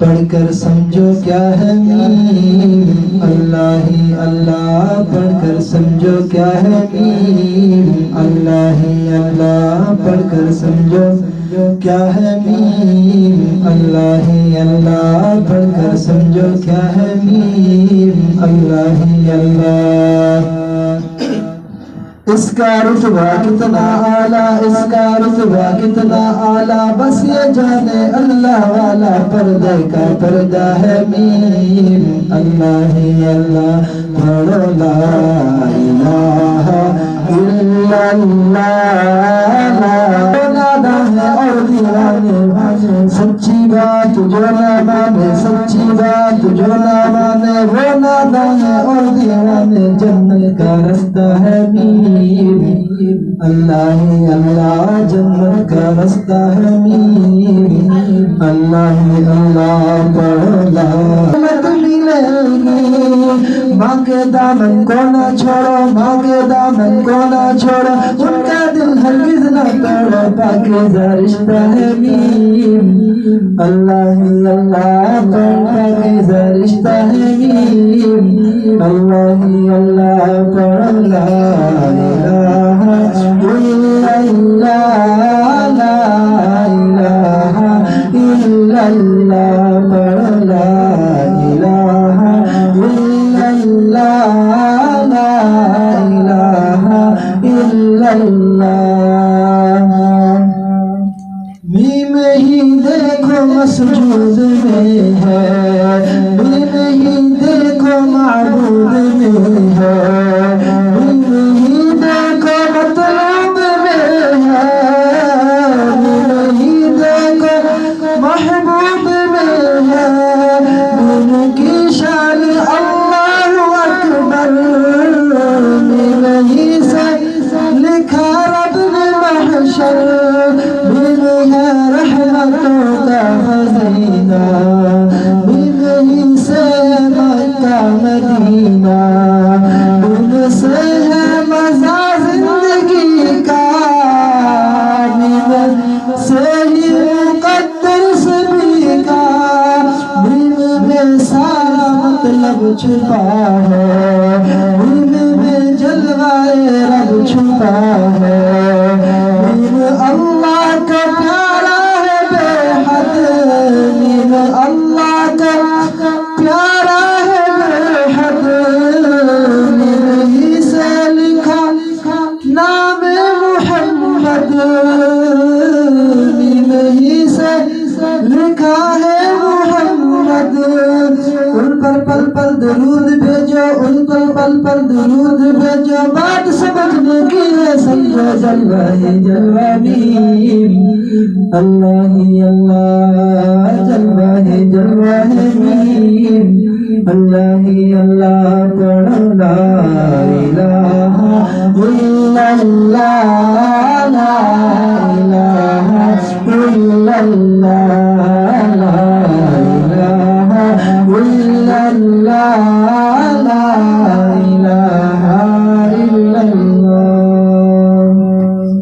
پڑھ کر سمجھو کیا ہے میم، اللہ ہی اللہ پڑھ کر سمجھو کیا ہے میم، اللہ ہی اللہ پڑھ کر سمجھو کیا ہے میم، اللہ ہی اللہ پڑھ کر سمجھو کیا ہے میم، اللہ ہی اللہ۔ اس کا رتبہ کتنا اعلیٰ، اس کا رتبہ کتنا اعلیٰ، بس یہ جانے اللہ والا، پردے کا پردہ ہے میم، اللہ ہی اللہ پڑھو لا الہ الا اللہ۔ نادا ہے اور دیوانے، سچی بات جو نہ مانے، سچی بات جو نہ مانے، وہ نادا ہے اور دیوانے، جنت کا رستہ ہے میم، اللہ ہی اللہ جنت کا رستہ ہے میم، اللہ ہی اللہ پڑھو لا۔ مت ملے گی ماں کے دامن کو نہ چھوڑو، ماں کے دامن کو نہ چھوڑو، ان کا دل ہرگز نہ توڑو، پاکیزہ رشتہ ہے میم، اللہ ہی اللہ پاکیزہ رشتہ ہے میم، اللہ ہی اللہ پڑھو لا الہ الا اللہ، لا الہ الا اللہ پڑھو لا الہ الا اللہ، لا الہ الا اللہ۔ میم ہی دیکھو مسجود میں ہے، میم ہی دیکھو معبود میں ہے، میم ہی دیکھو مطلوب میں ہے، میم ہی دیکھو محبوب میں ہے، میم کی شان اللہ اکبر، میم ہی سے لکھا رب نے محشر، میم ہے رحمتوں کا خزینہ، میم ہی سے مکہ مدینہ، میم سے ہے مزہ زندگی کا، میم سے ہی مقدر سبھی کا، میم میں سارا مطلب چھپا ہے، میم میں جلوائے رب چھپا ہے، میم اللہ کا پیارا ہے بے حد، میم اللہ کا پیارا ہے بے حد، میم ہی سے لکھا نام محمد، میم ہی سے لکھا ہے محمد، ان پر پل پل درود بھیجو، ان پر پل پل درود بھیجو، بات سمجھنے کی ہے سمجھو، جلوہ ہی جلوہ میم، اللہ ہی اللہ جلوہ ہی جلوہ میم، اللہ ہی اللہ پڑھو لا الہ الا اللہ، لا الہ الا اللہ۔